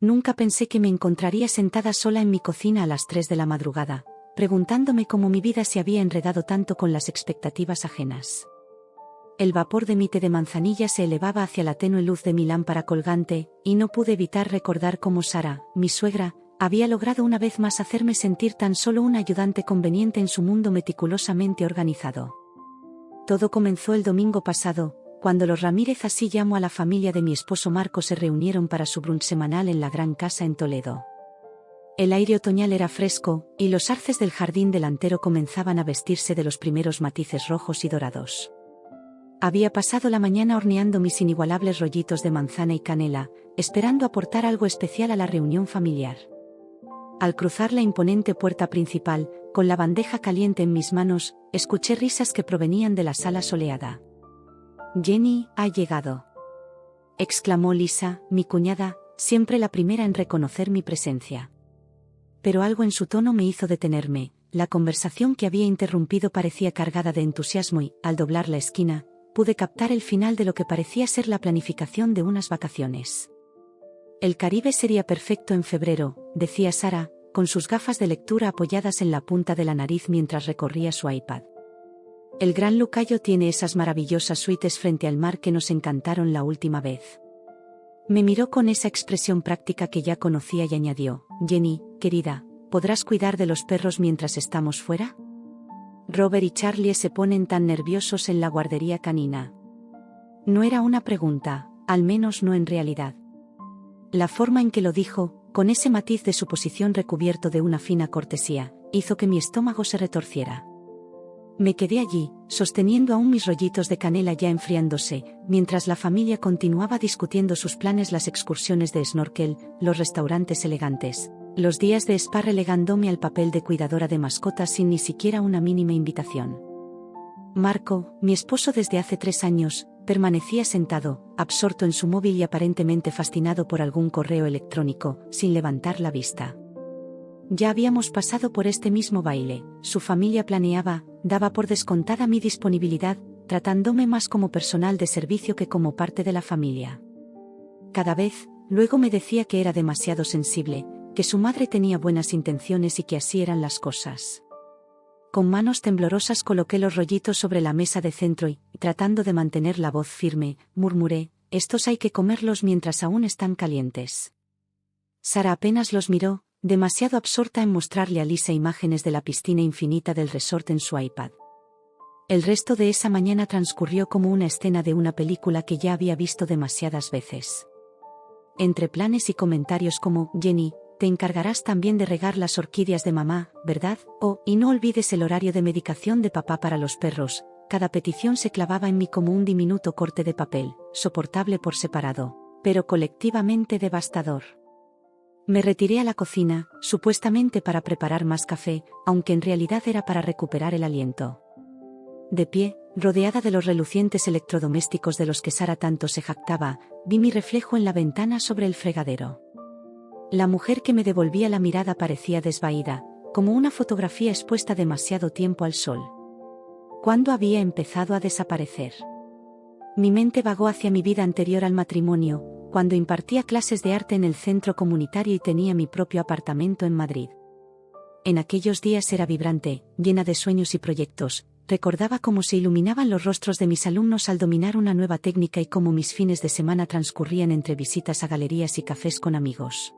Nunca pensé que me encontraría sentada sola en mi cocina a las 3 de la madrugada, preguntándome cómo mi vida se había enredado tanto con las expectativas ajenas. El vapor de mi té de manzanilla se elevaba hacia la tenue luz de mi lámpara colgante, y no pude evitar recordar cómo Sara, mi suegra, había logrado una vez más hacerme sentir tan solo un ayudante conveniente en su mundo meticulosamente organizado. Todo comenzó el domingo pasado, cuando los Ramírez, así llamo a la familia de mi esposo Marco, se reunieron para su brunch semanal en la gran casa en Toledo. El aire otoñal era fresco, y los arces del jardín delantero comenzaban a vestirse de los primeros matices rojos y dorados. Había pasado la mañana horneando mis inigualables rollitos de manzana y canela, esperando aportar algo especial a la reunión familiar. Al cruzar la imponente puerta principal, con la bandeja caliente en mis manos, escuché risas que provenían de la sala soleada. «Jenny, ha llegado», exclamó Lisa, mi cuñada, siempre la primera en reconocer mi presencia. Pero algo en su tono me hizo detenerme. La conversación que había interrumpido parecía cargada de entusiasmo y, al doblar la esquina, pude captar el final de lo que parecía ser la planificación de unas vacaciones. El Caribe sería perfecto en febrero, decía Sara, con sus gafas de lectura apoyadas en la punta de la nariz mientras recorría su iPad. El Gran Lucayo tiene esas maravillosas suites frente al mar que nos encantaron la última vez. Me miró con esa expresión práctica que ya conocía y añadió: «Jenny, querida, ¿podrás cuidar de los perros mientras estamos fuera? Robert y Charlie se ponen tan nerviosos en la guardería canina». No era una pregunta, al menos no en realidad. La forma en que lo dijo, con ese matiz de suposición recubierto de una fina cortesía, hizo que mi estómago se retorciera. Me quedé allí, sosteniendo aún mis rollitos de canela ya enfriándose, mientras la familia continuaba discutiendo sus planes: las excursiones de snorkel, los restaurantes elegantes, los días de spa, relegándome al papel de cuidadora de mascotas sin ni siquiera una mínima invitación. Marco, mi esposo desde hace 3 años, permanecía sentado, absorto en su móvil y aparentemente fascinado por algún correo electrónico, sin levantar la vista. Ya habíamos pasado por este mismo baile. Su familia planeaba, daba por descontada mi disponibilidad, tratándome más como personal de servicio que como parte de la familia. Cada vez, luego me decía que era demasiado sensible, que su madre tenía buenas intenciones y que así eran las cosas. Con manos temblorosas coloqué los rollitos sobre la mesa de centro y, tratando de mantener la voz firme, murmuré: «Estos hay que comerlos mientras aún están calientes». Sara apenas los miró, demasiado absorta en mostrarle a Lisa imágenes de la piscina infinita del resort en su iPad. El resto de esa mañana transcurrió como una escena de una película que ya había visto demasiadas veces. Entre planes y comentarios como: «Jenny, te encargarás también de regar las orquídeas de mamá, ¿verdad? Y no olvides el horario de medicación de papá para los perros», cada petición se clavaba en mí como un diminuto corte de papel, soportable por separado, pero colectivamente devastador. Me retiré a la cocina, supuestamente para preparar más café, aunque en realidad era para recuperar el aliento. De pie, rodeada de los relucientes electrodomésticos de los que Sara tanto se jactaba, vi mi reflejo en la ventana sobre el fregadero. La mujer que me devolvía la mirada parecía desvaída, como una fotografía expuesta demasiado tiempo al sol. ¿Cuándo había empezado a desaparecer? Mi mente vagó hacia mi vida anterior al matrimonio, cuando impartía clases de arte en el centro comunitario y tenía mi propio apartamento en Madrid. En aquellos días era vibrante, llena de sueños y proyectos. Recordaba cómo se iluminaban los rostros de mis alumnos al dominar una nueva técnica y cómo mis fines de semana transcurrían entre visitas a galerías y cafés con amigos.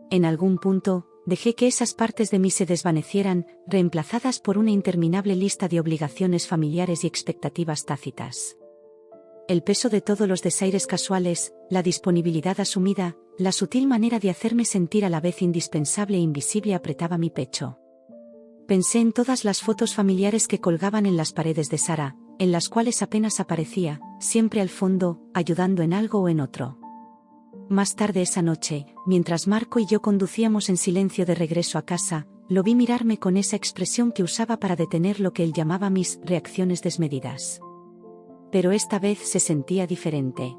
En algún punto, dejé que esas partes de mí se desvanecieran, reemplazadas por una interminable lista de obligaciones familiares y expectativas tácitas. El peso de todos los desaires casuales, la disponibilidad asumida, la sutil manera de hacerme sentir a la vez indispensable e invisible apretaba mi pecho. Pensé en todas las fotos familiares que colgaban en las paredes de Sara, en las cuales apenas aparecía, siempre al fondo, ayudando en algo o en otro. Más tarde esa noche, mientras Marco y yo conducíamos en silencio de regreso a casa, lo vi mirarme con esa expresión que usaba para detener lo que él llamaba mis reacciones desmedidas. Pero esta vez se sentía diferente.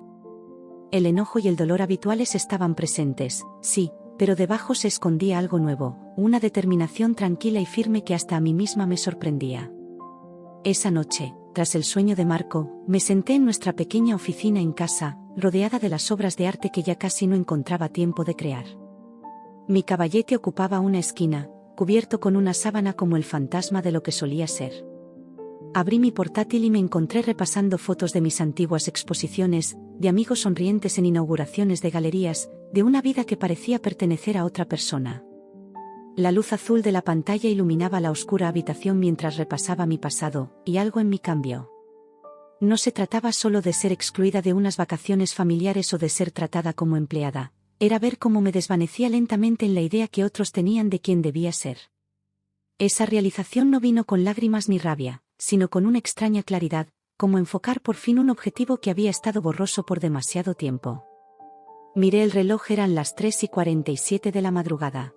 El enojo y el dolor habituales estaban presentes, sí, pero debajo se escondía algo nuevo, una determinación tranquila y firme que hasta a mí misma me sorprendía. Esa noche, tras el sueño de Marco, me senté en nuestra pequeña oficina en casa, rodeada de las obras de arte que ya casi no encontraba tiempo de crear. Mi caballete ocupaba una esquina, cubierto con una sábana como el fantasma de lo que solía ser. Abrí mi portátil y me encontré repasando fotos de mis antiguas exposiciones, de amigos sonrientes en inauguraciones de galerías, de una vida que parecía pertenecer a otra persona. La luz azul de la pantalla iluminaba la oscura habitación mientras repasaba mi pasado, y algo en mí cambió. No se trataba solo de ser excluida de unas vacaciones familiares o de ser tratada como empleada, era ver cómo me desvanecía lentamente en la idea que otros tenían de quién debía ser. Esa realización no vino con lágrimas ni rabia, sino con una extraña claridad, como enfocar por fin un objetivo que había estado borroso por demasiado tiempo. Miré el reloj, eran las 3:47 de la madrugada.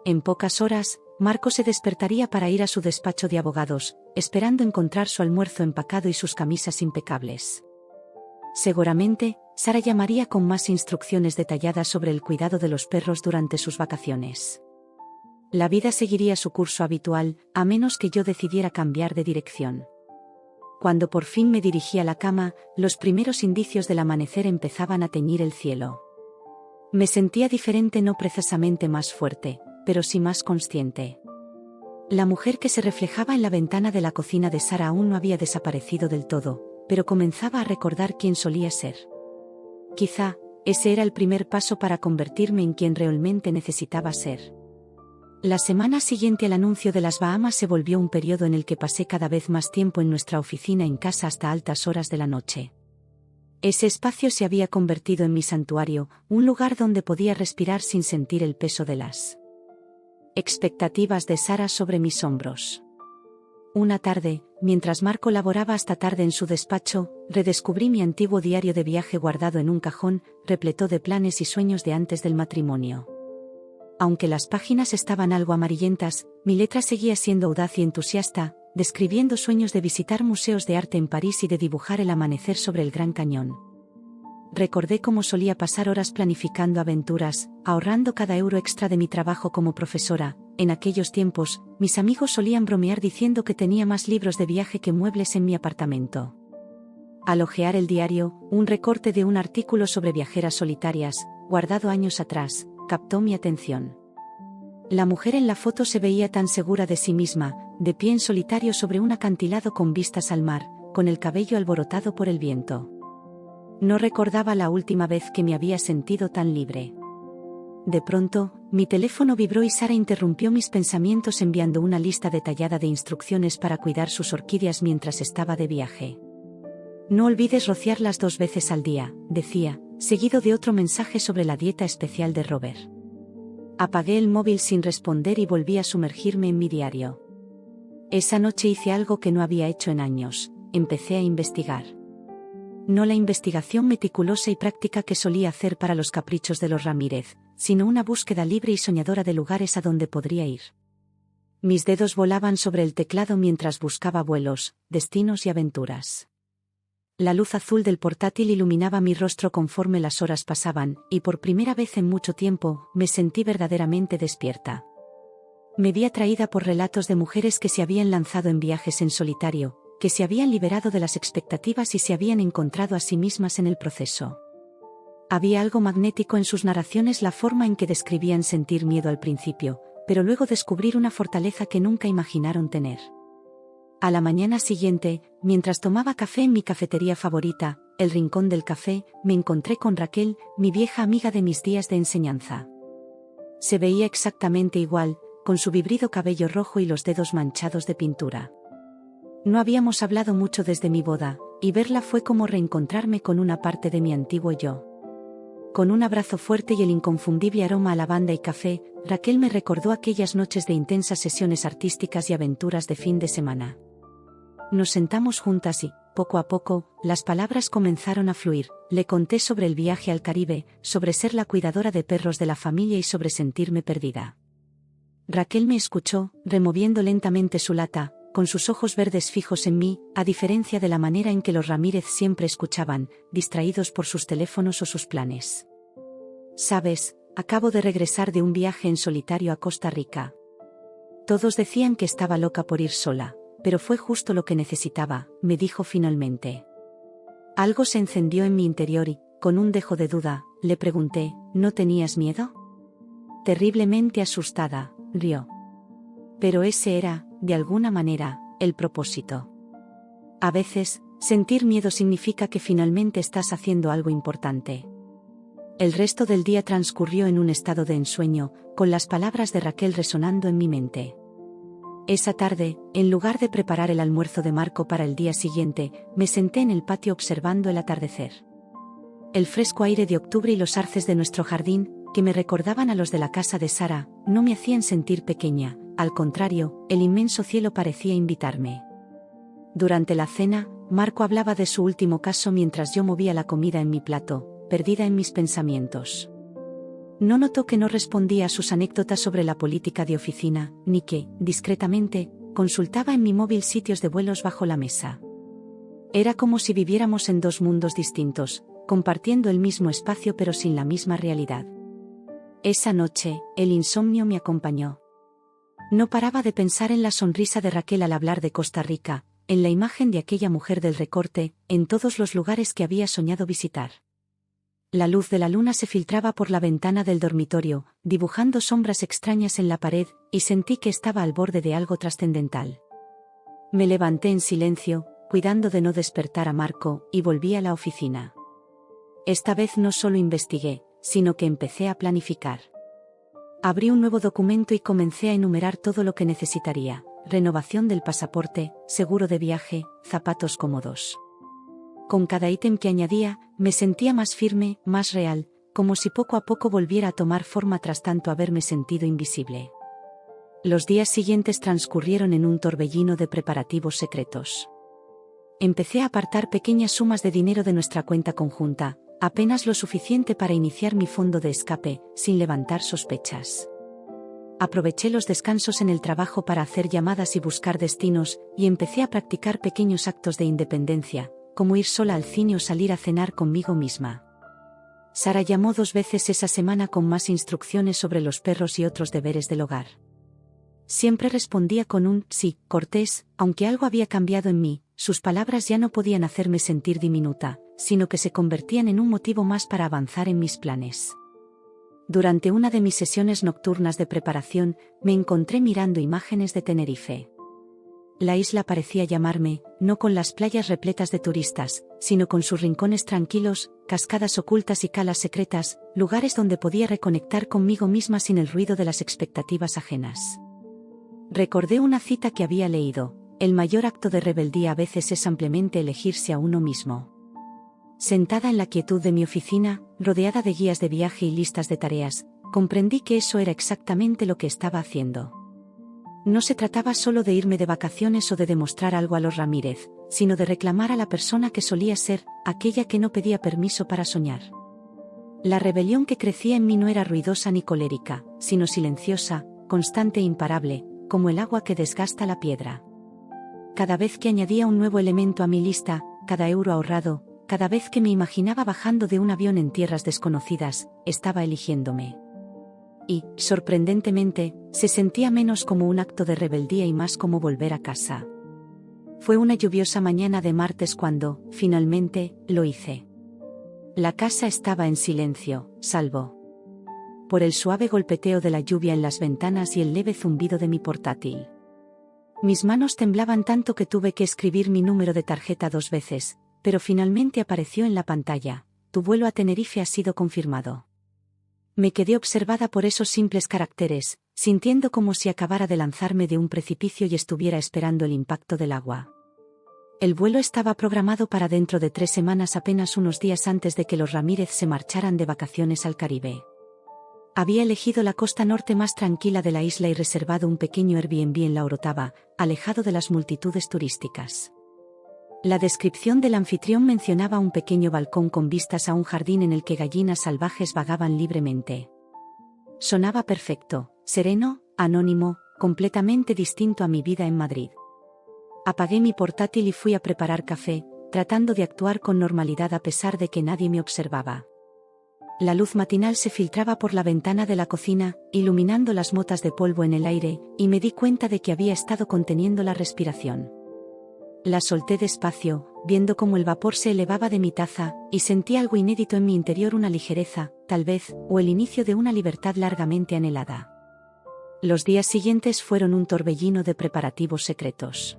En pocas horas, Marco se despertaría para ir a su despacho de abogados, esperando encontrar su almuerzo empacado y sus camisas impecables. Seguramente, Sara llamaría con más instrucciones detalladas sobre el cuidado de los perros durante sus vacaciones. La vida seguiría su curso habitual, a menos que yo decidiera cambiar de dirección. Cuando por fin me dirigí a la cama, los primeros indicios del amanecer empezaban a teñir el cielo. Me sentía diferente, no precisamente más fuerte, pero sí más consciente. La mujer que se reflejaba en la ventana de la cocina de Sara aún no había desaparecido del todo, pero comenzaba a recordar quién solía ser. Quizá, ese era el primer paso para convertirme en quien realmente necesitaba ser. La semana siguiente al anuncio de las Bahamas se volvió un periodo en el que pasé cada vez más tiempo en nuestra oficina en casa hasta altas horas de la noche. Ese espacio se había convertido en mi santuario, un lugar donde podía respirar sin sentir el peso de las expectativas de Sara sobre mis hombros. Una tarde, mientras Marco laboraba hasta tarde en su despacho, redescubrí mi antiguo diario de viaje guardado en un cajón, repleto de planes y sueños de antes del matrimonio. Aunque las páginas estaban algo amarillentas, mi letra seguía siendo audaz y entusiasta, describiendo sueños de visitar museos de arte en París y de dibujar el amanecer sobre el Gran Cañón. Recordé cómo solía pasar horas planificando aventuras, ahorrando cada euro extra de mi trabajo como profesora. En aquellos tiempos, mis amigos solían bromear diciendo que tenía más libros de viaje que muebles en mi apartamento. Al hojear el diario, un recorte de un artículo sobre viajeras solitarias, guardado años atrás, captó mi atención. La mujer en la foto se veía tan segura de sí misma, de pie en solitario sobre un acantilado con vistas al mar, con el cabello alborotado por el viento. No recordaba la última vez que me había sentido tan libre. De pronto, mi teléfono vibró y Sara interrumpió mis pensamientos enviando una lista detallada de instrucciones para cuidar sus orquídeas mientras estaba de viaje. No olvides rociarlas 2 veces al día, decía, seguido de otro mensaje sobre la dieta especial de Robert. Apagué el móvil sin responder y volví a sumergirme en mi diario. Esa noche hice algo que no había hecho en años, empecé a investigar. No la investigación meticulosa y práctica que solía hacer para los caprichos de los Ramírez, sino una búsqueda libre y soñadora de lugares a donde podría ir. Mis dedos volaban sobre el teclado mientras buscaba vuelos, destinos y aventuras. La luz azul del portátil iluminaba mi rostro conforme las horas pasaban, y por primera vez en mucho tiempo, me sentí verdaderamente despierta. Me vi atraída por relatos de mujeres que se habían lanzado en viajes en solitario, que se habían liberado de las expectativas y se habían encontrado a sí mismas en el proceso. Había algo magnético en sus narraciones, la forma en que describían sentir miedo al principio, pero luego descubrir una fortaleza que nunca imaginaron tener. A la mañana siguiente, mientras tomaba café en mi cafetería favorita, El Rincón del Café, me encontré con Raquel, mi vieja amiga de mis días de enseñanza. Se veía exactamente igual, con su vibrido cabello rojo y los dedos manchados de pintura. No habíamos hablado mucho desde mi boda, y verla fue como reencontrarme con una parte de mi antiguo yo. Con un abrazo fuerte y el inconfundible aroma a lavanda y café, Raquel me recordó aquellas noches de intensas sesiones artísticas y aventuras de fin de semana. Nos sentamos juntas y, poco a poco, las palabras comenzaron a fluir. Le conté sobre el viaje al Caribe, sobre ser la cuidadora de perros de la familia y sobre sentirme perdida. Raquel me escuchó, removiendo lentamente su lata, con sus ojos verdes fijos en mí, a diferencia de la manera en que los Ramírez siempre escuchaban, distraídos por sus teléfonos o sus planes. «Sabes, acabo de regresar de un viaje en solitario a Costa Rica. Todos decían que estaba loca por ir sola, pero fue justo lo que necesitaba, me dijo finalmente. Algo se encendió en mi interior y, con un dejo de duda, le pregunté, ¿no tenías miedo? Terriblemente asustada, rió. Pero ese era, de alguna manera, el propósito. A veces, sentir miedo significa que finalmente estás haciendo algo importante. El resto del día transcurrió en un estado de ensueño, con las palabras de Raquel resonando en mi mente. Esa tarde, en lugar de preparar el almuerzo de Marco para el día siguiente, me senté en el patio observando el atardecer. El fresco aire de octubre y los arces de nuestro jardín, que me recordaban a los de la casa de Sara, no me hacían sentir pequeña, al contrario, el inmenso cielo parecía invitarme. Durante la cena, Marco hablaba de su último caso mientras yo movía la comida en mi plato, perdida en mis pensamientos. No notó que no respondía a sus anécdotas sobre la política de oficina, ni que, discretamente, consultaba en mi móvil sitios de vuelos bajo la mesa. Era como si viviéramos en dos mundos distintos, compartiendo el mismo espacio pero sin la misma realidad. Esa noche, el insomnio me acompañó. No paraba de pensar en la sonrisa de Raquel al hablar de Costa Rica, en la imagen de aquella mujer del recorte, en todos los lugares que había soñado visitar. La luz de la luna se filtraba por la ventana del dormitorio, dibujando sombras extrañas en la pared, y sentí que estaba al borde de algo trascendental. Me levanté en silencio, cuidando de no despertar a Marco, y volví a la oficina. Esta vez no solo investigué, sino que empecé a planificar. Abrí un nuevo documento y comencé a enumerar todo lo que necesitaría: renovación del pasaporte, seguro de viaje, zapatos cómodos. Con cada ítem que añadía, me sentía más firme, más real, como si poco a poco volviera a tomar forma tras tanto haberme sentido invisible. Los días siguientes transcurrieron en un torbellino de preparativos secretos. Empecé a apartar pequeñas sumas de dinero de nuestra cuenta conjunta, apenas lo suficiente para iniciar mi fondo de escape, sin levantar sospechas. Aproveché los descansos en el trabajo para hacer llamadas y buscar destinos, y empecé a practicar pequeños actos de independencia, como ir sola al cine o salir a cenar conmigo misma. Sara llamó 2 veces esa semana con más instrucciones sobre los perros y otros deberes del hogar. Siempre respondía con un sí cortés, aunque algo había cambiado en mí. Sus palabras ya no podían hacerme sentir diminuta, sino que se convertían en un motivo más para avanzar en mis planes. Durante una de mis sesiones nocturnas de preparación, me encontré mirando imágenes de Tenerife. La isla parecía llamarme, no con las playas repletas de turistas, sino con sus rincones tranquilos, cascadas ocultas y calas secretas, lugares donde podía reconectar conmigo misma sin el ruido de las expectativas ajenas. Recordé una cita que había leído: el mayor acto de rebeldía a veces es ampliamente elegirse a uno mismo. Sentada en la quietud de mi oficina, rodeada de guías de viaje y listas de tareas, comprendí que eso era exactamente lo que estaba haciendo. No se trataba solo de irme de vacaciones o de demostrar algo a los Ramírez, sino de reclamar a la persona que solía ser, aquella que no pedía permiso para soñar. La rebelión que crecía en mí no era ruidosa ni colérica, sino silenciosa, constante e imparable, como el agua que desgasta la piedra. Cada vez que añadía un nuevo elemento a mi lista, cada euro ahorrado, cada vez que me imaginaba bajando de un avión en tierras desconocidas, estaba eligiéndome. Y, sorprendentemente, se sentía menos como un acto de rebeldía y más como volver a casa. Fue una lluviosa mañana de martes cuando, finalmente, lo hice. La casa estaba en silencio, salvo por el suave golpeteo de la lluvia en las ventanas y el leve zumbido de mi portátil. Mis manos temblaban tanto que tuve que escribir mi número de tarjeta 2 veces, pero finalmente apareció en la pantalla: tu vuelo a Tenerife ha sido confirmado. Me quedé observada por esos simples caracteres, sintiendo como si acabara de lanzarme de un precipicio y estuviera esperando el impacto del agua. El vuelo estaba programado para dentro de 3 semanas, apenas unos días antes de que los Ramírez se marcharan de vacaciones al Caribe. Había elegido la costa norte más tranquila de la isla y reservado un pequeño Airbnb en La Orotava, alejado de las multitudes turísticas. La descripción del anfitrión mencionaba un pequeño balcón con vistas a un jardín en el que gallinas salvajes vagaban libremente. Sonaba perfecto, sereno, anónimo, completamente distinto a mi vida en Madrid. Apagué mi portátil y fui a preparar café, tratando de actuar con normalidad a pesar de que nadie me observaba. La luz matinal se filtraba por la ventana de la cocina, iluminando las motas de polvo en el aire, y me di cuenta de que había estado conteniendo la respiración. La solté despacio, viendo cómo el vapor se elevaba de mi taza, y sentí algo inédito en mi interior, una ligereza, tal vez, o el inicio de una libertad largamente anhelada. Los días siguientes fueron un torbellino de preparativos secretos.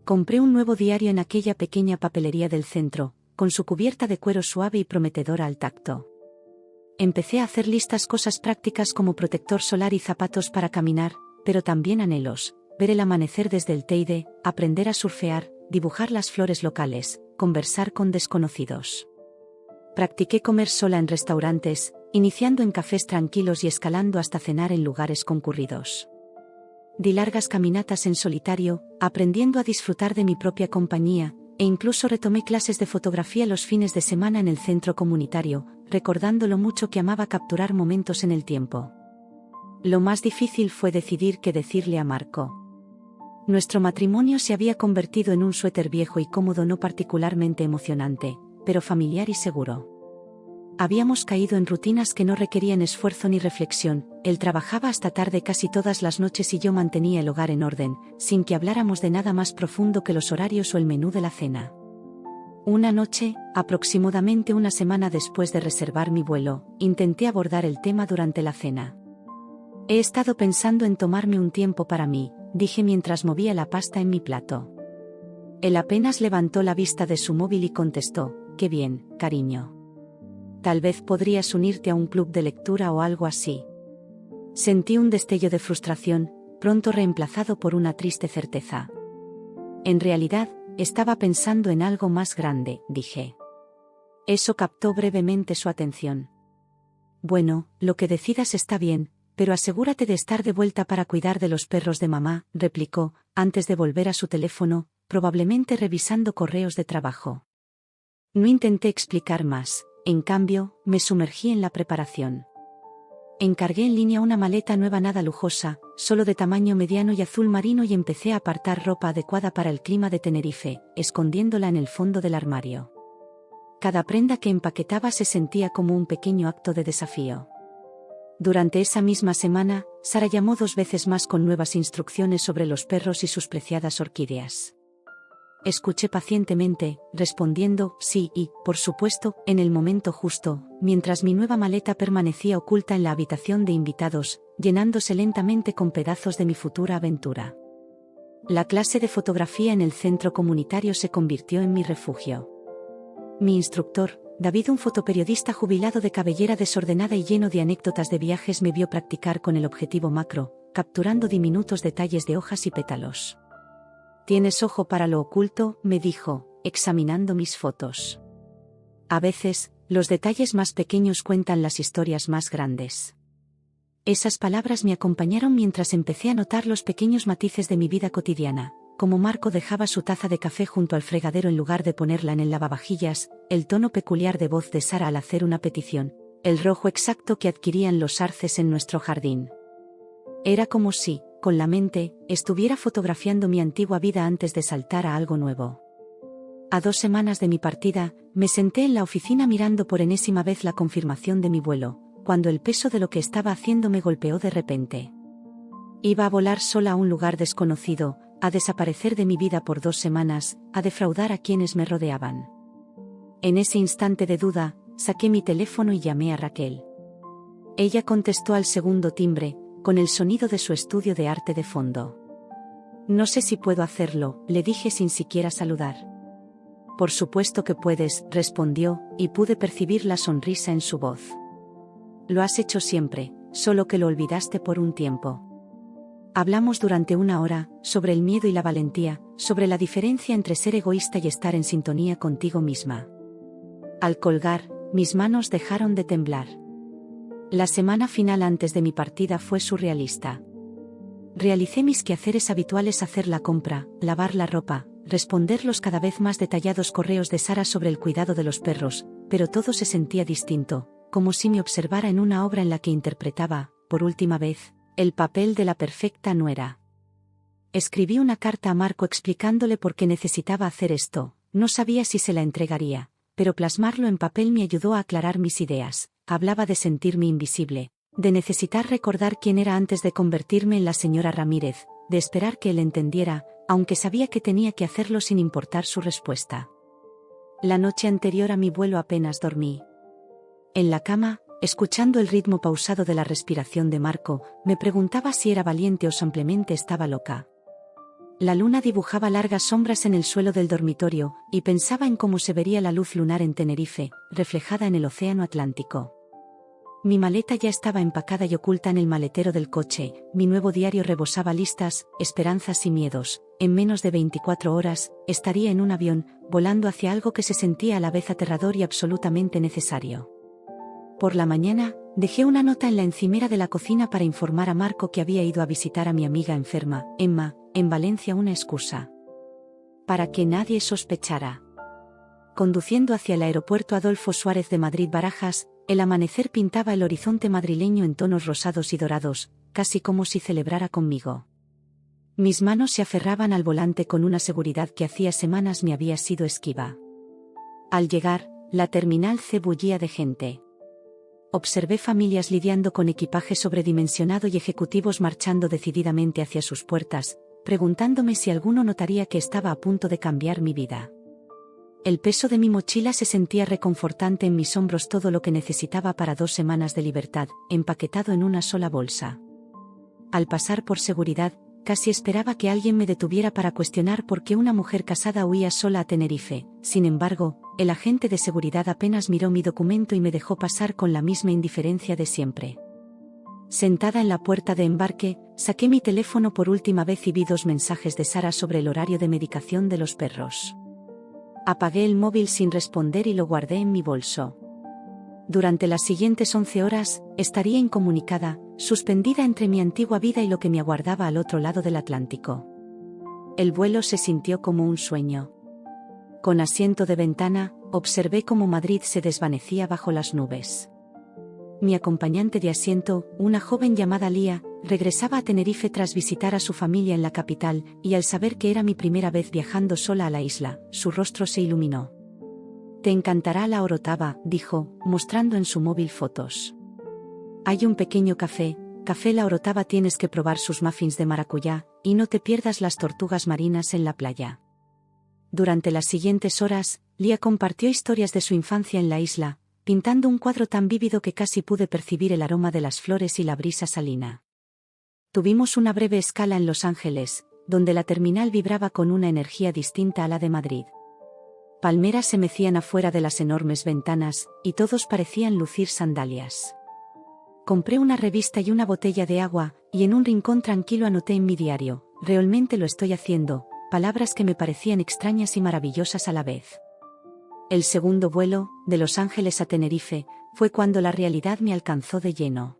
Compré un nuevo diario en aquella pequeña papelería del centro, con su cubierta de cuero suave y prometedora al tacto. Empecé a hacer listas, cosas prácticas como protector solar y zapatos para caminar, pero también anhelos: ver el amanecer desde el Teide, aprender a surfear, dibujar las flores locales, conversar con desconocidos. Practiqué comer sola en restaurantes, iniciando en cafés tranquilos y escalando hasta cenar en lugares concurridos. Di largas caminatas en solitario, aprendiendo a disfrutar de mi propia compañía, e incluso retomé clases de fotografía los fines de semana en el centro comunitario, recordando lo mucho que amaba capturar momentos en el tiempo. Lo más difícil fue decidir qué decirle a Marco. Nuestro matrimonio se había convertido en un suéter viejo y cómodo, no particularmente emocionante, pero familiar y seguro. Habíamos caído en rutinas que no requerían esfuerzo ni reflexión. Él trabajaba hasta tarde casi todas las noches y yo mantenía el hogar en orden, sin que habláramos de nada más profundo que los horarios o el menú de la cena. Una noche, aproximadamente una semana después de reservar mi vuelo, intenté abordar el tema durante la cena. He estado pensando en tomarme un tiempo para mí, dije mientras movía la pasta en mi plato. Él apenas levantó la vista de su móvil y contestó: «Qué bien, cariño. Tal vez podrías unirte a un club de lectura o algo así». Sentí un destello de frustración, pronto reemplazado por una triste certeza. En realidad, estaba pensando en algo más grande, dije. Eso captó brevemente su atención. «Bueno, lo que decidas está bien, pero asegúrate de estar de vuelta para cuidar de los perros de mamá», replicó, antes de volver a su teléfono, probablemente revisando correos de trabajo. No intenté explicar más. En cambio, me sumergí en la preparación. Encargué en línea una maleta nueva, nada lujosa, solo de tamaño mediano y azul marino, y empecé a apartar ropa adecuada para el clima de Tenerife, escondiéndola en el fondo del armario. Cada prenda que empaquetaba se sentía como un pequeño acto de desafío. Durante esa misma semana, Sara llamó 2 veces más con nuevas instrucciones sobre los perros y sus preciadas orquídeas. Escuché pacientemente, respondiendo sí y, por supuesto, en el momento justo, mientras mi nueva maleta permanecía oculta en la habitación de invitados, llenándose lentamente con pedazos de mi futura aventura. La clase de fotografía en el centro comunitario se convirtió en mi refugio. Mi instructor, David, un fotoperiodista jubilado de cabellera desordenada y lleno de anécdotas de viajes, me vio practicar con el objetivo macro, capturando diminutos detalles de hojas y pétalos. «Tienes ojo para lo oculto», me dijo, examinando mis fotos. «A veces, los detalles más pequeños cuentan las historias más grandes». Esas palabras me acompañaron mientras empecé a notar los pequeños matices de mi vida cotidiana, como Marco dejaba su taza de café junto al fregadero en lugar de ponerla en el lavavajillas, el tono peculiar de voz de Sara al hacer una petición, el rojo exacto que adquirían los arces en nuestro jardín. Era como si, con la mente, estuviera fotografiando mi antigua vida antes de saltar a algo nuevo. A 2 semanas de mi partida, me senté en la oficina mirando por enésima vez la confirmación de mi vuelo, cuando el peso de lo que estaba haciendo me golpeó de repente. Iba a volar sola a un lugar desconocido, a desaparecer de mi vida por 2 semanas, a defraudar a quienes me rodeaban. En ese instante de duda, saqué mi teléfono y llamé a Raquel. Ella contestó al segundo timbre, con el sonido de su estudio de arte de fondo. «No sé si puedo hacerlo», le dije sin siquiera saludar. «Por supuesto que puedes», respondió, y pude percibir la sonrisa en su voz. «Lo has hecho siempre, solo que lo olvidaste por un tiempo». Hablamos durante 1 hora, sobre el miedo y la valentía, sobre la diferencia entre ser egoísta y estar en sintonía contigo misma. Al colgar, mis manos dejaron de temblar. La semana final antes de mi partida fue surrealista. Realicé mis quehaceres habituales: hacer la compra, lavar la ropa, responder los cada vez más detallados correos de Sara sobre el cuidado de los perros, pero todo se sentía distinto, como si me observara en una obra en la que interpretaba, por última vez, el papel de la perfecta nuera. Escribí una carta a Marco explicándole por qué necesitaba hacer esto. No sabía si se la entregaría, pero plasmarlo en papel me ayudó a aclarar mis ideas. Hablaba de sentirme invisible, de necesitar recordar quién era antes de convertirme en la señora Ramírez, de esperar que él entendiera, aunque sabía que tenía que hacerlo sin importar su respuesta. La noche anterior a mi vuelo apenas dormí. En la cama, escuchando el ritmo pausado de la respiración de Marco, me preguntaba si era valiente o simplemente estaba loca. La luna dibujaba largas sombras en el suelo del dormitorio, y pensaba en cómo se vería la luz lunar en Tenerife, reflejada en el océano Atlántico. Mi maleta ya estaba empacada y oculta en el maletero del coche, mi nuevo diario rebosaba listas, esperanzas y miedos. En menos de 24 horas, estaría en un avión, volando hacia algo que se sentía a la vez aterrador y absolutamente necesario. Por la mañana, dejé una nota en la encimera de la cocina para informar a Marco que había ido a visitar a mi amiga enferma, Emma, en Valencia, una excusa. Para que nadie sospechara. Conduciendo hacia el aeropuerto Adolfo Suárez de Madrid-Barajas, el amanecer pintaba el horizonte madrileño en tonos rosados y dorados, casi como si celebrara conmigo. Mis manos se aferraban al volante con una seguridad que hacía semanas me había sido esquiva. Al llegar, la terminal C bullía de gente. Observé familias lidiando con equipaje sobredimensionado y ejecutivos marchando decididamente hacia sus puertas, preguntándome si alguno notaría que estaba a punto de cambiar mi vida. El peso de mi mochila se sentía reconfortante en mis hombros, todo lo que necesitaba para 2 semanas de libertad, empaquetado en una sola bolsa. Al pasar por seguridad, casi esperaba que alguien me detuviera para cuestionar por qué una mujer casada huía sola a Tenerife. Sin embargo, el agente de seguridad apenas miró mi documento y me dejó pasar con la misma indiferencia de siempre. Sentada en la puerta de embarque, saqué mi teléfono por última vez y vi 2 mensajes de Sara sobre el horario de medicación de los perros. Apagué el móvil sin responder y lo guardé en mi bolso. Durante las siguientes 11 horas, estaría incomunicada, suspendida entre mi antigua vida y lo que me aguardaba al otro lado del Atlántico. El vuelo se sintió como un sueño. Con asiento de ventana, observé cómo Madrid se desvanecía bajo las nubes. Mi acompañante de asiento, una joven llamada Lía, regresaba a Tenerife tras visitar a su familia en la capital, y al saber que era mi primera vez viajando sola a la isla, su rostro se iluminó. «Te encantará la Orotava», dijo, mostrando en su móvil fotos. «Hay un pequeño café La Orotava, tienes que probar sus muffins de maracuyá, y no te pierdas las tortugas marinas en la playa». Durante las siguientes horas, Lía compartió historias de su infancia en la isla, pintando un cuadro tan vívido que casi pude percibir el aroma de las flores y la brisa salina. Tuvimos una breve escala en Los Ángeles, donde la terminal vibraba con una energía distinta a la de Madrid. Palmeras se mecían afuera de las enormes ventanas, y todos parecían lucir sandalias. Compré una revista y una botella de agua, y en un rincón tranquilo anoté en mi diario: «Realmente lo estoy haciendo», palabras que me parecían extrañas y maravillosas a la vez. El segundo vuelo, de Los Ángeles a Tenerife, fue cuando la realidad me alcanzó de lleno.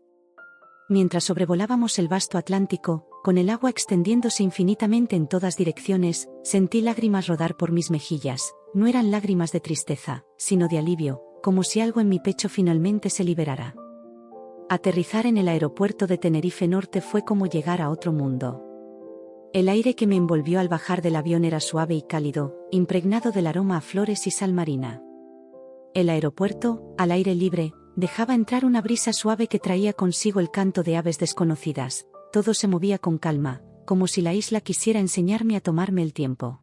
Mientras sobrevolábamos el vasto Atlántico, con el agua extendiéndose infinitamente en todas direcciones, sentí lágrimas rodar por mis mejillas. No eran lágrimas de tristeza, sino de alivio, como si algo en mi pecho finalmente se liberara. Aterrizar en el aeropuerto de Tenerife Norte fue como llegar a otro mundo. El aire que me envolvió al bajar del avión era suave y cálido, impregnado del aroma a flores y sal marina. El aeropuerto, al aire libre, dejaba entrar una brisa suave que traía consigo el canto de aves desconocidas. Todo se movía con calma, como si la isla quisiera enseñarme a tomarme el tiempo.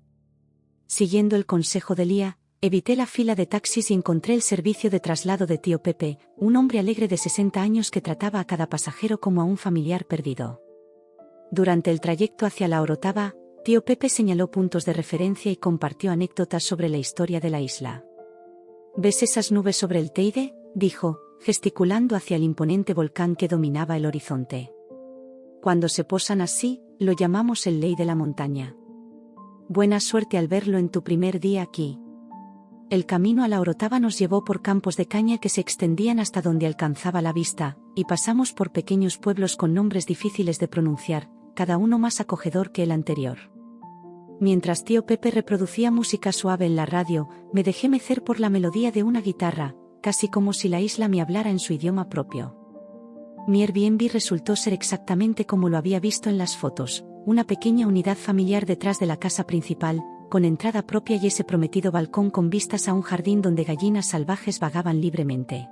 Siguiendo el consejo de Lía, evité la fila de taxis y encontré el servicio de traslado de tío Pepe, un hombre alegre de 60 años que trataba a cada pasajero como a un familiar perdido. Durante el trayecto hacia la Orotava, tío Pepe señaló puntos de referencia y compartió anécdotas sobre la historia de la isla. «¿Ves esas nubes sobre el Teide?», dijo, gesticulando hacia el imponente volcán que dominaba el horizonte. «Cuando se posan así, lo llamamos el ley de la montaña. Buena suerte al verlo en tu primer día aquí». El camino a la Orotava nos llevó por campos de caña que se extendían hasta donde alcanzaba la vista, y pasamos por pequeños pueblos con nombres difíciles de pronunciar, cada uno más acogedor que el anterior. Mientras tío Pepe reproducía música suave en la radio, me dejé mecer por la melodía de una guitarra, casi como si la isla me hablara en su idioma propio. Mi Airbnb resultó ser exactamente como lo había visto en las fotos, una pequeña unidad familiar detrás de la casa principal, con entrada propia y ese prometido balcón con vistas a un jardín donde gallinas salvajes vagaban libremente.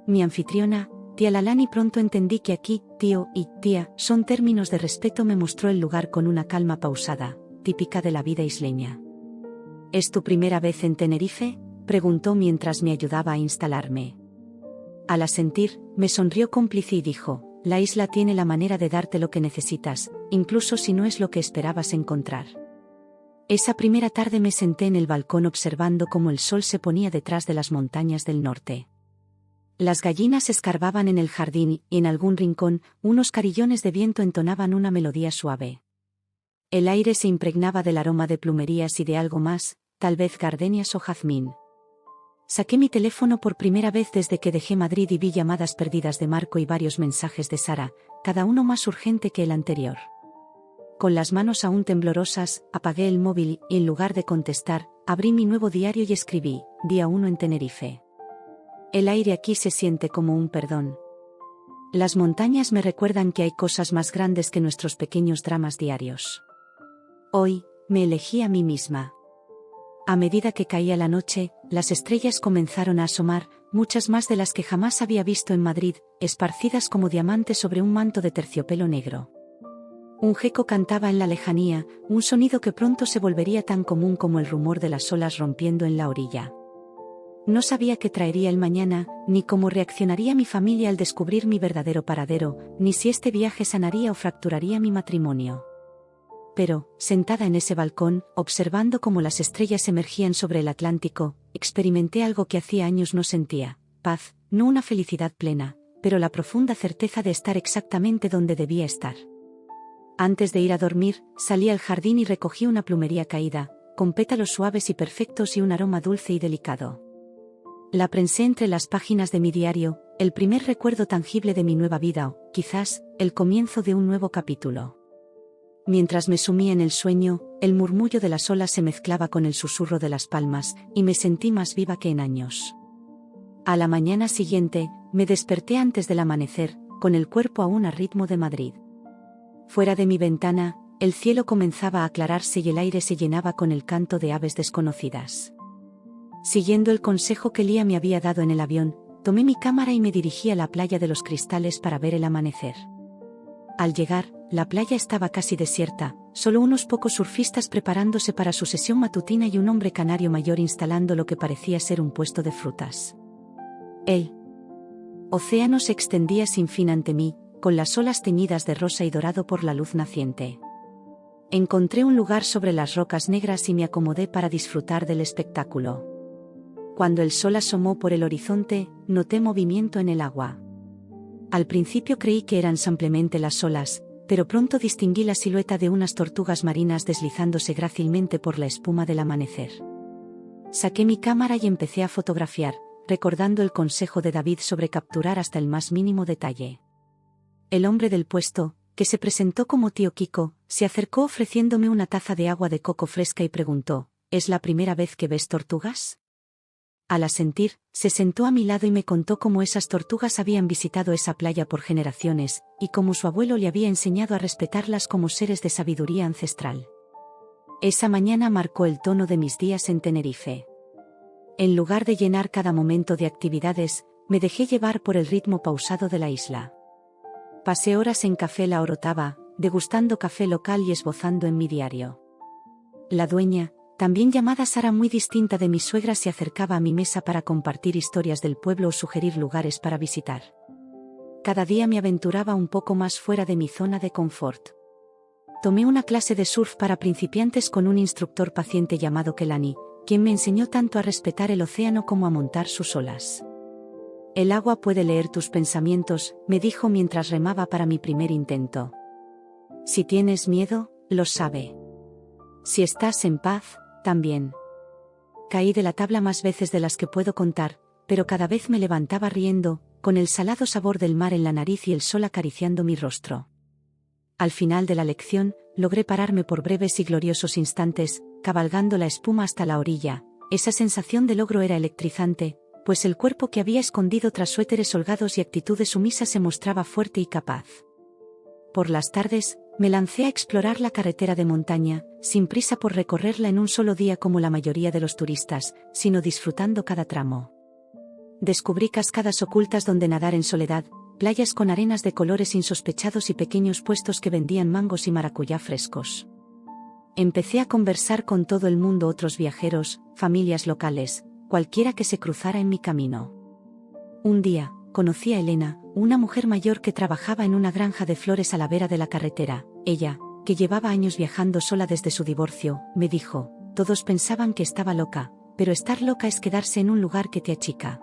Mi anfitriona, tía Lalani, pronto entendí que aquí, tío y tía, son términos de respeto. Me mostró el lugar con una calma pausada, típica de la vida isleña. ¿Es tu primera vez en Tenerife?, preguntó mientras me ayudaba a instalarme. Al asentir, me sonrió cómplice y dijo: la isla tiene la manera de darte lo que necesitas, incluso si no es lo que esperabas encontrar. Esa primera tarde me senté en el balcón observando cómo el sol se ponía detrás de las montañas del norte. Las gallinas escarbaban en el jardín y en algún rincón, unos carillones de viento entonaban una melodía suave. El aire se impregnaba del aroma de plumerías y de algo más, tal vez gardenias o jazmín. Saqué mi teléfono por primera vez desde que dejé Madrid y vi llamadas perdidas de Marco y varios mensajes de Sara, cada uno más urgente que el anterior. Con las manos aún temblorosas, apagué el móvil y en lugar de contestar, abrí mi nuevo diario y escribí: Día 1 en Tenerife. El aire aquí se siente como un perdón. Las montañas me recuerdan que hay cosas más grandes que nuestros pequeños dramas diarios. Hoy, me elegí a mí misma. A medida que caía la noche, las estrellas comenzaron a asomar, muchas más de las que jamás había visto en Madrid, esparcidas como diamantes sobre un manto de terciopelo negro. Un geco cantaba en la lejanía, un sonido que pronto se volvería tan común como el rumor de las olas rompiendo en la orilla. No sabía qué traería el mañana, ni cómo reaccionaría mi familia al descubrir mi verdadero paradero, ni si este viaje sanaría o fracturaría mi matrimonio. Pero, sentada en ese balcón, observando cómo las estrellas emergían sobre el Atlántico, experimenté algo que hacía años no sentía: paz, no una felicidad plena, pero la profunda certeza de estar exactamente donde debía estar. Antes de ir a dormir, salí al jardín y recogí una plumería caída, con pétalos suaves y perfectos y un aroma dulce y delicado. La prensé entre las páginas de mi diario, el primer recuerdo tangible de mi nueva vida o, quizás, el comienzo de un nuevo capítulo. Mientras me sumía en el sueño, el murmullo de las olas se mezclaba con el susurro de las palmas, y me sentí más viva que en años. A la mañana siguiente, me desperté antes del amanecer, con el cuerpo aún a ritmo de Madrid. Fuera de mi ventana, el cielo comenzaba a aclararse y el aire se llenaba con el canto de aves desconocidas. Siguiendo el consejo que Lía me había dado en el avión, tomé mi cámara y me dirigí a la playa de los Cristales para ver el amanecer. Al llegar, la playa estaba casi desierta, solo unos pocos surfistas preparándose para su sesión matutina y un hombre canario mayor instalando lo que parecía ser un puesto de frutas. El océano se extendía sin fin ante mí, con las olas teñidas de rosa y dorado por la luz naciente. Encontré un lugar sobre las rocas negras y me acomodé para disfrutar del espectáculo. Cuando el sol asomó por el horizonte, noté movimiento en el agua. Al principio creí que eran simplemente las olas, pero pronto distinguí la silueta de unas tortugas marinas deslizándose grácilmente por la espuma del amanecer. Saqué mi cámara y empecé a fotografiar, recordando el consejo de David sobre capturar hasta el más mínimo detalle. El hombre del puesto, que se presentó como tío Kiko, se acercó ofreciéndome una taza de agua de coco fresca y preguntó: ¿Es la primera vez que ves tortugas? Al asentir, se sentó a mi lado y me contó cómo esas tortugas habían visitado esa playa por generaciones, y cómo su abuelo le había enseñado a respetarlas como seres de sabiduría ancestral. Esa mañana marcó el tono de mis días en Tenerife. En lugar de llenar cada momento de actividades, me dejé llevar por el ritmo pausado de la isla. Pasé horas en Café La Orotava, degustando café local y esbozando en mi diario. La dueña, también llamada Sara, muy distinta de mi suegra, se acercaba a mi mesa para compartir historias del pueblo o sugerir lugares para visitar. Cada día me aventuraba un poco más fuera de mi zona de confort. Tomé una clase de surf para principiantes con un instructor paciente llamado Kelani, quien me enseñó tanto a respetar el océano como a montar sus olas. El agua puede leer tus pensamientos, me dijo mientras remaba para mi primer intento. Si tienes miedo, lo sabe. Si estás en paz, también. Caí de la tabla más veces de las que puedo contar, pero cada vez me levantaba riendo, con el salado sabor del mar en la nariz y el sol acariciando mi rostro. Al final de la lección, logré pararme por breves y gloriosos instantes, cabalgando la espuma hasta la orilla. Esa sensación de logro era electrizante, pues el cuerpo que había escondido tras suéteres holgados y actitudes sumisas se mostraba fuerte y capaz. Por las tardes, me lancé a explorar la carretera de montaña, sin prisa por recorrerla en un solo día como la mayoría de los turistas, sino disfrutando cada tramo. Descubrí cascadas ocultas donde nadar en soledad, playas con arenas de colores insospechados y pequeños puestos que vendían mangos y maracuyá frescos. Empecé a conversar con todo el mundo, otros viajeros, familias locales, cualquiera que se cruzara en mi camino. Un día, conocí a Elena, una mujer mayor que trabajaba en una granja de flores a la vera de la carretera. Ella, que llevaba años viajando sola desde su divorcio, me dijo: todos pensaban que estaba loca, pero estar loca es quedarse en un lugar que te achica.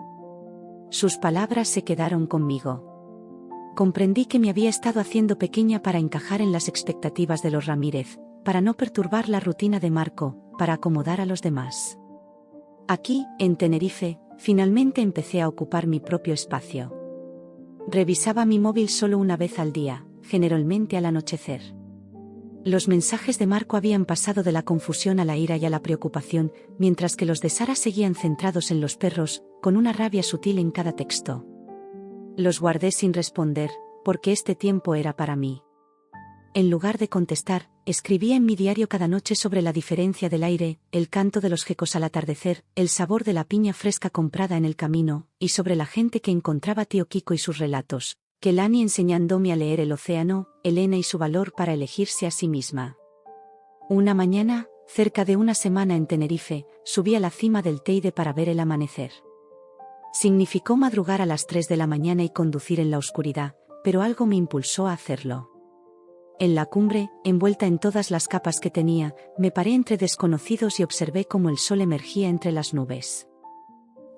Sus palabras se quedaron conmigo. Comprendí que me había estado haciendo pequeña para encajar en las expectativas de los Ramírez, para no perturbar la rutina de Marco, para acomodar a los demás. Aquí, en Tenerife, finalmente empecé a ocupar mi propio espacio. Revisaba mi móvil solo una vez al día, generalmente al anochecer. Los mensajes de Marco habían pasado de la confusión a la ira y a la preocupación, mientras que los de Sara seguían centrados en los perros, con una rabia sutil en cada texto. Los guardé sin responder, porque este tiempo era para mí. En lugar de contestar, escribía en mi diario cada noche sobre la diferencia del aire, el canto de los gecos al atardecer, el sabor de la piña fresca comprada en el camino, y sobre la gente que encontraba tío Kiko y sus relatos, Kelani enseñándome a leer el océano, Elena y su valor para elegirse a sí misma. Una mañana, cerca de una semana en Tenerife, subí a la cima del Teide para ver el amanecer. Significó madrugar a las 3 de la mañana y conducir en la oscuridad, pero algo me impulsó a hacerlo. En la cumbre, envuelta en todas las capas que tenía, me paré entre desconocidos y observé cómo el sol emergía entre las nubes.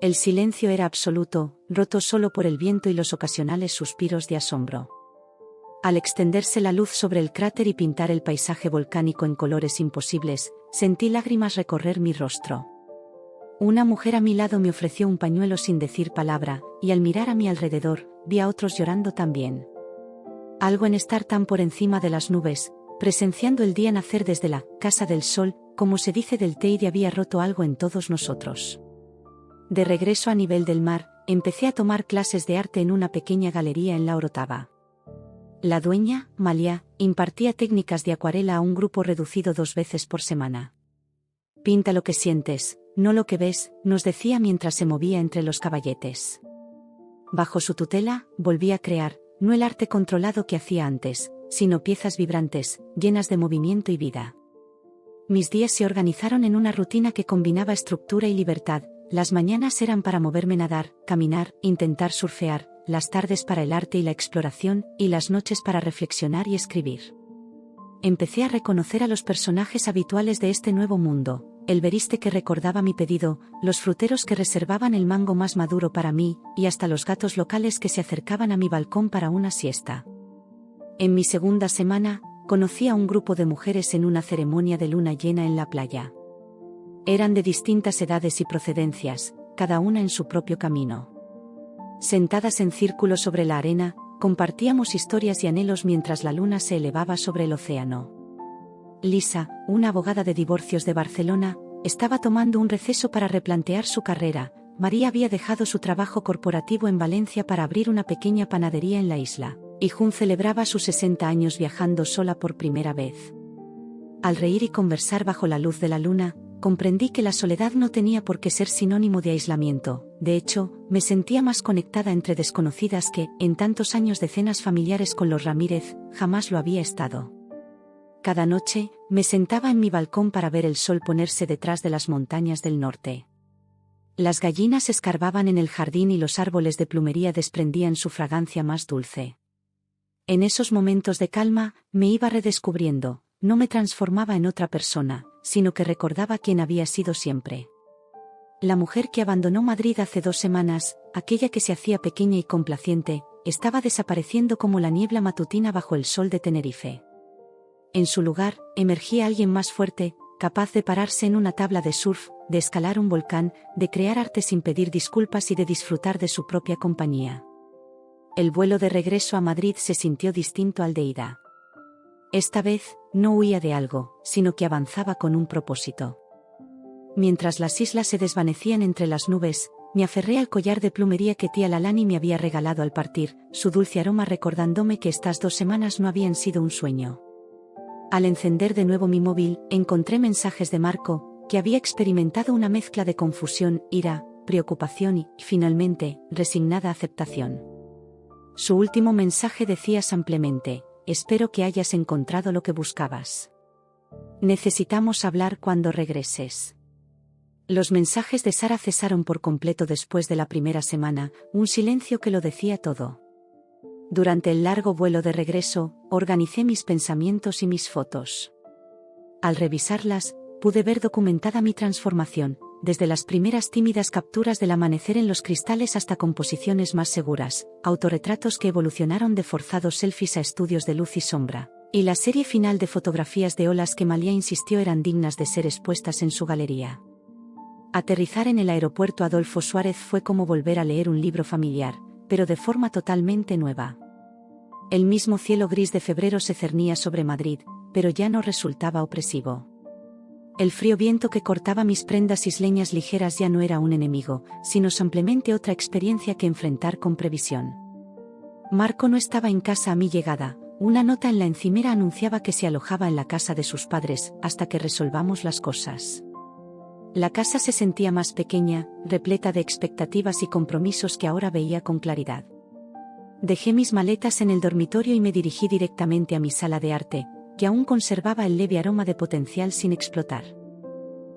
El silencio era absoluto, roto solo por el viento y los ocasionales suspiros de asombro. Al extenderse la luz sobre el cráter y pintar el paisaje volcánico en colores imposibles, sentí lágrimas recorrer mi rostro. Una mujer a mi lado me ofreció un pañuelo sin decir palabra, y al mirar a mi alrededor, vi a otros llorando también. Algo en estar tan por encima de las nubes, presenciando el día nacer desde la Casa del Sol, como se dice del Teide, había roto algo en todos nosotros. De regreso a nivel del mar, empecé a tomar clases de arte en una pequeña galería en la Orotava. La dueña, Malia, impartía técnicas de acuarela a un grupo reducido 2 veces por semana. Pinta lo que sientes, no lo que ves, nos decía mientras se movía entre los caballetes. Bajo su tutela, volví a crear, no el arte controlado que hacía antes, sino piezas vibrantes, llenas de movimiento y vida. Mis días se organizaron en una rutina que combinaba estructura y libertad. Las mañanas eran para moverme, nadar, caminar, intentar surfear, las tardes para el arte y la exploración, y las noches para reflexionar y escribir. Empecé a reconocer a los personajes habituales de este nuevo mundo, el beriste que recordaba mi pedido, los fruteros que reservaban el mango más maduro para mí, y hasta los gatos locales que se acercaban a mi balcón para una siesta. En mi segunda semana, conocí a un grupo de mujeres en una ceremonia de luna llena en la playa. Eran de distintas edades y procedencias, cada una en su propio camino. Sentadas en círculo sobre la arena, compartíamos historias y anhelos mientras la luna se elevaba sobre el océano. Lisa, una abogada de divorcios de Barcelona, estaba tomando un receso para replantear su carrera. María había dejado su trabajo corporativo en Valencia para abrir una pequeña panadería en la isla, y Jun celebraba sus 60 años viajando sola por primera vez. Al reír y conversar bajo la luz de la luna, comprendí que la soledad no tenía por qué ser sinónimo de aislamiento. De hecho, me sentía más conectada entre desconocidas que, en tantos años de cenas familiares con los Ramírez, jamás lo había estado. Cada noche, me sentaba en mi balcón para ver el sol ponerse detrás de las montañas del norte. Las gallinas escarbaban en el jardín y los árboles de plumería desprendían su fragancia más dulce. En esos momentos de calma, me iba redescubriendo, no me transformaba en otra persona, sino que recordaba quién había sido siempre. La mujer que abandonó Madrid hace 2 semanas, aquella que se hacía pequeña y complaciente, estaba desapareciendo como la niebla matutina bajo el sol de Tenerife. En su lugar, emergía alguien más fuerte, capaz de pararse en una tabla de surf, de escalar un volcán, de crear arte sin pedir disculpas y de disfrutar de su propia compañía. El vuelo de regreso a Madrid se sintió distinto al de ida. Esta vez, no huía de algo, sino que avanzaba con un propósito. Mientras las islas se desvanecían entre las nubes, me aferré al collar de plumería que tía Lalani me había regalado al partir, su dulce aroma recordándome que estas 2 semanas no habían sido un sueño. Al encender de nuevo mi móvil, encontré mensajes de Marco, que había experimentado una mezcla de confusión, ira, preocupación y, finalmente, resignada aceptación. Su último mensaje decía simplemente: espero que hayas encontrado lo que buscabas. Necesitamos hablar cuando regreses. Los mensajes de Sara cesaron por completo después de la primera semana, un silencio que lo decía todo. Durante el largo vuelo de regreso, organicé mis pensamientos y mis fotos. Al revisarlas, pude ver documentada mi transformación, desde las primeras tímidas capturas del amanecer en los cristales hasta composiciones más seguras, autorretratos que evolucionaron de forzados selfies a estudios de luz y sombra, y la serie final de fotografías de olas que Malia insistió eran dignas de ser expuestas en su galería. Aterrizar en el aeropuerto Adolfo Suárez fue como volver a leer un libro familiar, pero de forma totalmente nueva. El mismo cielo gris de febrero se cernía sobre Madrid, pero ya no resultaba opresivo. El frío viento que cortaba mis prendas isleñas ligeras ya no era un enemigo, sino simplemente otra experiencia que enfrentar con previsión. Marco no estaba en casa a mi llegada, una nota en la encimera anunciaba que se alojaba en la casa de sus padres, hasta que resolvamos las cosas. La casa se sentía más pequeña, repleta de expectativas y compromisos que ahora veía con claridad. Dejé mis maletas en el dormitorio y me dirigí directamente a mi sala de arte, que aún conservaba el leve aroma de potencial sin explotar.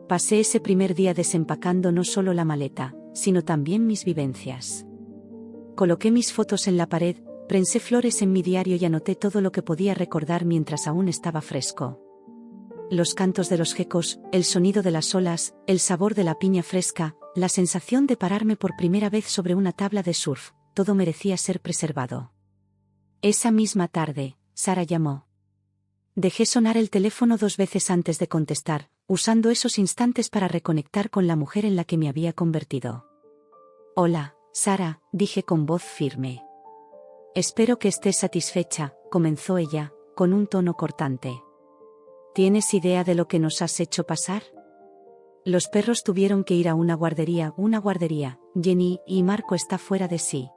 Pasé ese primer día desempacando no solo la maleta, sino también mis vivencias. Coloqué mis fotos en la pared, prensé flores en mi diario y anoté todo lo que podía recordar mientras aún estaba fresco. Los cantos de los gecos, el sonido de las olas, el sabor de la piña fresca, la sensación de pararme por primera vez sobre una tabla de surf, todo merecía ser preservado. Esa misma tarde, Sara llamó. Dejé sonar el teléfono 2 veces antes de contestar, usando esos instantes para reconectar con la mujer en la que me había convertido. Hola, Sara, dije con voz firme. Espero que estés satisfecha, comenzó ella, con un tono cortante. ¿Tienes idea de lo que nos has hecho pasar? Los perros tuvieron que ir a una guardería, Jenny y Marco está fuera de sí.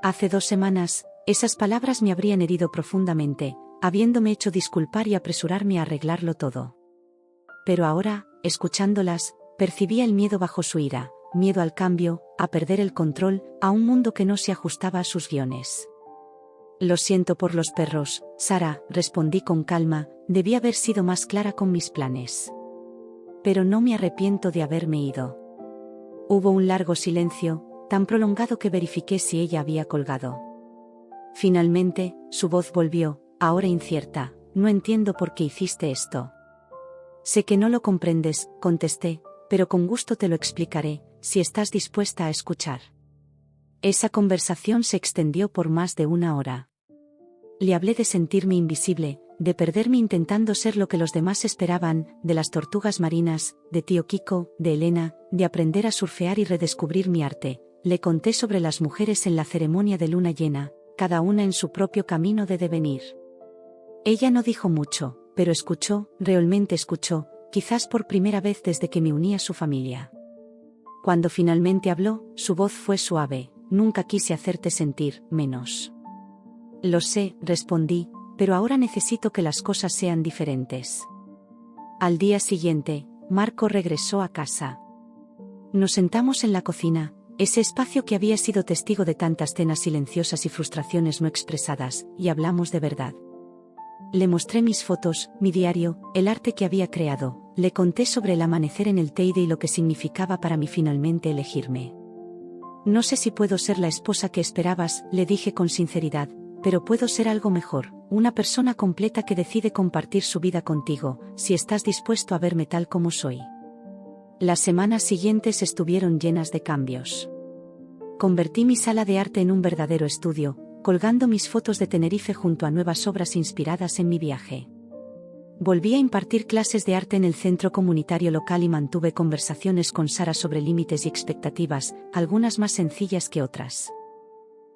Hace 2 semanas, esas palabras me habrían herido profundamente, habiéndome hecho disculpar y apresurarme a arreglarlo todo. Pero ahora, escuchándolas, percibía el miedo bajo su ira, miedo al cambio, a perder el control, a un mundo que no se ajustaba a sus guiones. Lo siento por los perros, Sara, respondí con calma, debí haber sido más clara con mis planes. Pero no me arrepiento de haberme ido. Hubo un largo silencio, tan prolongado que verifiqué si ella había colgado. Finalmente, su voz volvió, ahora incierta, no entiendo por qué hiciste esto. Sé que no lo comprendes, contesté, pero con gusto te lo explicaré, si estás dispuesta a escuchar. Esa conversación se extendió por más de 1 hora. Le hablé de sentirme invisible, de perderme intentando ser lo que los demás esperaban, de las tortugas marinas, de tío Kiko, de Elena, de aprender a surfear y redescubrir mi arte. Le conté sobre las mujeres en la ceremonia de luna llena, cada una en su propio camino de devenir. Ella no dijo mucho, pero escuchó, realmente escuchó, quizás por primera vez desde que me uní a su familia. Cuando finalmente habló, su voz fue suave, nunca quise hacerte sentir menos. Lo sé, respondí, pero ahora necesito que las cosas sean diferentes. Al día siguiente, Marco regresó a casa. Nos sentamos en la cocina, ese espacio que había sido testigo de tantas cenas silenciosas y frustraciones no expresadas, y hablamos de verdad. Le mostré mis fotos, mi diario, el arte que había creado, le conté sobre el amanecer en el Teide y lo que significaba para mí finalmente elegirme. No sé si puedo ser la esposa que esperabas, le dije con sinceridad, pero puedo ser algo mejor, una persona completa que decide compartir su vida contigo, si estás dispuesto a verme tal como soy. Las semanas siguientes estuvieron llenas de cambios. Convertí mi sala de arte en un verdadero estudio, colgando mis fotos de Tenerife junto a nuevas obras inspiradas en mi viaje. Volví a impartir clases de arte en el centro comunitario local y mantuve conversaciones con Sara sobre límites y expectativas, algunas más sencillas que otras.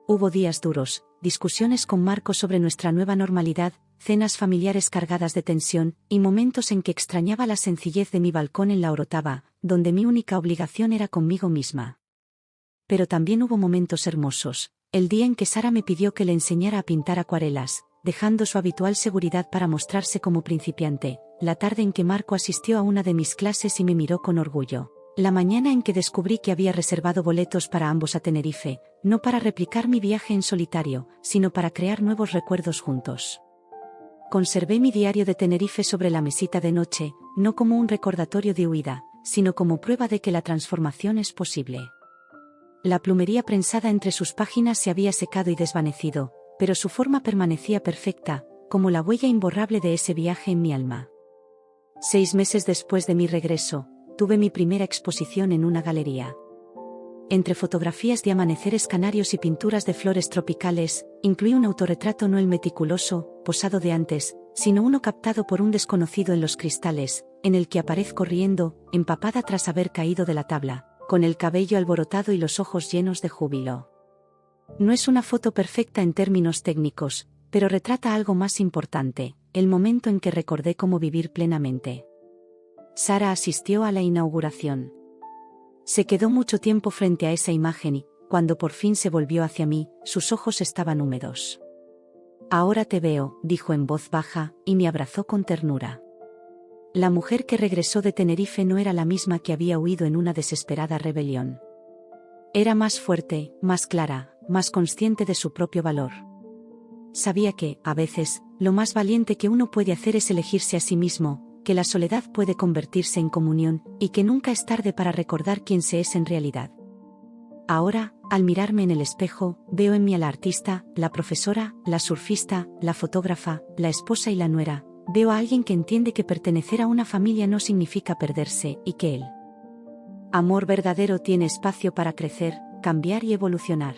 Hubo días duros, discusiones con Marco sobre nuestra nueva normalidad, cenas familiares cargadas de tensión, y momentos en que extrañaba la sencillez de mi balcón en la Orotava, donde mi única obligación era conmigo misma. Pero también hubo momentos hermosos, el día en que Sara me pidió que le enseñara a pintar acuarelas, dejando su habitual seguridad para mostrarse como principiante, la tarde en que Marco asistió a una de mis clases y me miró con orgullo. La mañana en que descubrí que había reservado boletos para ambos a Tenerife, no para replicar mi viaje en solitario, sino para crear nuevos recuerdos juntos. Conservé mi diario de Tenerife sobre la mesita de noche, no como un recordatorio de huida, sino como prueba de que la transformación es posible. La plumería prensada entre sus páginas se había secado y desvanecido, pero su forma permanecía perfecta, como la huella imborrable de ese viaje en mi alma. 6 meses después de mi regreso, tuve mi primera exposición en una galería. Entre fotografías de amaneceres canarios y pinturas de flores tropicales, incluí un autorretrato no el meticuloso, posado de antes, sino uno captado por un desconocido en los cristales, en el que aparezco riendo, empapada tras haber caído de la tabla, con el cabello alborotado y los ojos llenos de júbilo. No es una foto perfecta en términos técnicos, pero retrata algo más importante, el momento en que recordé cómo vivir plenamente. Sara asistió a la inauguración. Se quedó mucho tiempo frente a esa imagen y, cuando por fin se volvió hacia mí, sus ojos estaban húmedos. «Ahora te veo», dijo en voz baja, y me abrazó con ternura. La mujer que regresó de Tenerife no era la misma que había huido en una desesperada rebelión. Era más fuerte, más clara, más consciente de su propio valor. Sabía que, a veces, lo más valiente que uno puede hacer es elegirse a sí mismo, que la soledad puede convertirse en comunión, y que nunca es tarde para recordar quién se es en realidad. Ahora, al mirarme en el espejo, veo en mí a la artista, la profesora, la surfista, la fotógrafa, la esposa y la nuera. Veo a alguien que entiende que pertenecer a una familia no significa perderse, y que el amor verdadero tiene espacio para crecer, cambiar y evolucionar.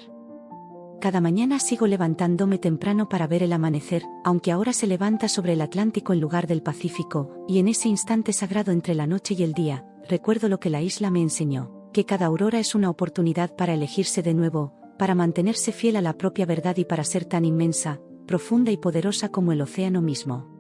Cada mañana sigo levantándome temprano para ver el amanecer, aunque ahora se levanta sobre el Atlántico en lugar del Pacífico, y en ese instante sagrado entre la noche y el día, recuerdo lo que la isla me enseñó, que cada aurora es una oportunidad para elegirse de nuevo, para mantenerse fiel a la propia verdad y para ser tan inmensa, profunda y poderosa como el océano mismo.